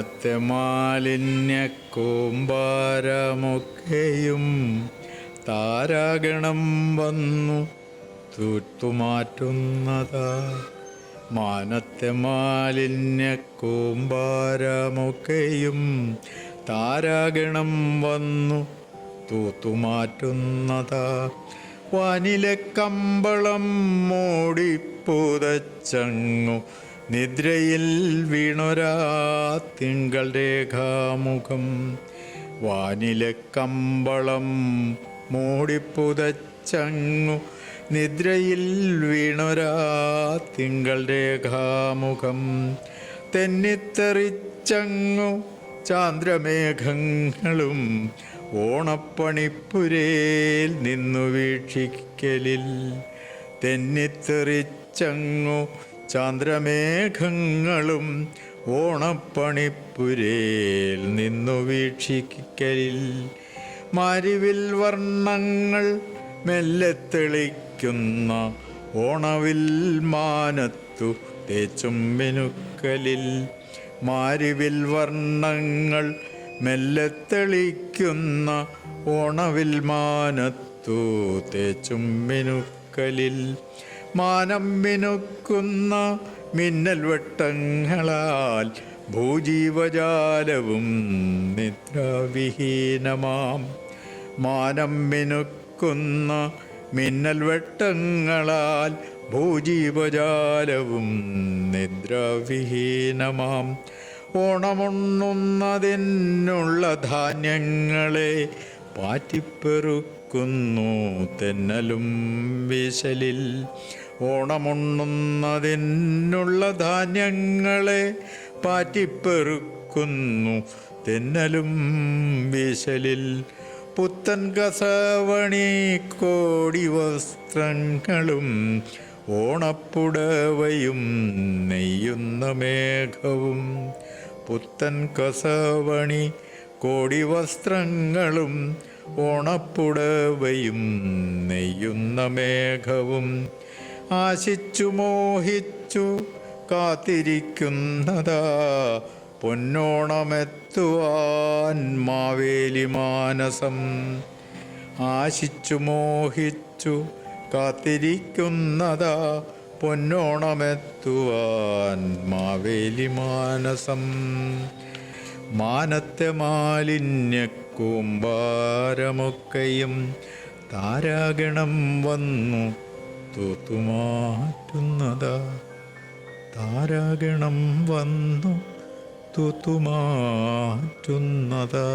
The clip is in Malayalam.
മാനത്തെ മാലിന്യ കൂമ്പാരമൊക്കെയും താരാഗണം വന്നു തൂത്തുമാറ്റുന്നതാ. മാനത്തെ മാലിന്യ കൂമ്പാരമൊക്കെയും താരാഗണം വന്നു തൂത്തുമാറ്റുന്നതാ. വാനിലെ കമ്പളം മൂടിപ്പുതച്ചങ്ങു നിദ്രയിൽ വീണൊരാ തിങ്കൾ രേഖാമുഖം. വാനിലെ കമ്പളം മൂടിപ്പുതച്ചങ്ങു നിദ്രയിൽ വീണൊരാ തിങ്കൾ രേഖാമുഖം. തെന്നിത്തെറിച്ചങ്ങു ചാന്ദ്രമേഘങ്ങളും ഓണപ്പണിപ്പുരയിൽ നിന്നു വീക്ഷിക്കലിൽ. തെന്നിത്തെറിച്ചങ്ങു ചാന്ദ്രമേഘങ്ങളും ഓണപ്പണിപ്പുരയിൽ നിന്നു വീക്ഷിക്കലിൽ. മാരിവിൽ വർണ്ണങ്ങൾ മെല്ലെ തെളിക്കുന്ന ഓണവിൽ മാനത്തു തേച്ചും മിനുക്കലിൽ. മാരിവിൽ വർണ്ണങ്ങൾ മെല്ലെ തെളിക്കുന്ന ഓണവിൽ മാനത്തു തേച്ചും മിനുക്കലിൽ. മാനം മിനുക്കുന്ന മിന്നൽ വെട്ടങ്ങളാൽ ഭൂജീവജാലവും നിദ്രാവിഹീനമാം. മാനം മിനുക്കുന്ന മിന്നൽ വെട്ടങ്ങളാൽ ഭൂജീവജാലവും നിദ്രാവിഹീനമാം. ഓണമുണ്ണുന്നതിനുള്ള ധാന്യങ്ങളെ പാറ്റിപ്പെറുക്കുന്നു തെന്നലും വീശലിൽ. ഓണമുണ്ണുന്നതിനുള്ള ധാന്യങ്ങളെ പാറ്റിപ്പെറുക്കുന്നു തെന്നലും വീശലിൽ. പുത്തൻ കസവണി കോടി വസ്ത്രങ്ങളും ഓണപ്പുടവയും നെയ്യുന്ന മേഘവും. പുത്തൻ കസവണി കോടി വസ്ത്രങ്ങളും ഓണപ്പുടവയും നെയ്യുന്ന മേഘവും. ആശിച്ചു മോഹിച്ചു കാത്തിരിക്കുന്നതാ പൊന്നോണമെത്തുവാൻ മാവേലി മാനസം. ആശിച്ചു മോഹിച്ചു കാത്തിരിക്കുന്നതാ പൊന്നോണമെത്തുവാൻ മാവേലി മാനസം. മാനത്തെ മാലിന്യ കൂമ്പാരമൊക്കെയും താരാഗണം വന്നു തൂത്തുമാറ്റുന്നതാ. താരാഗണം വന്നു തൂത്തുമാറ്റുന്നതാ.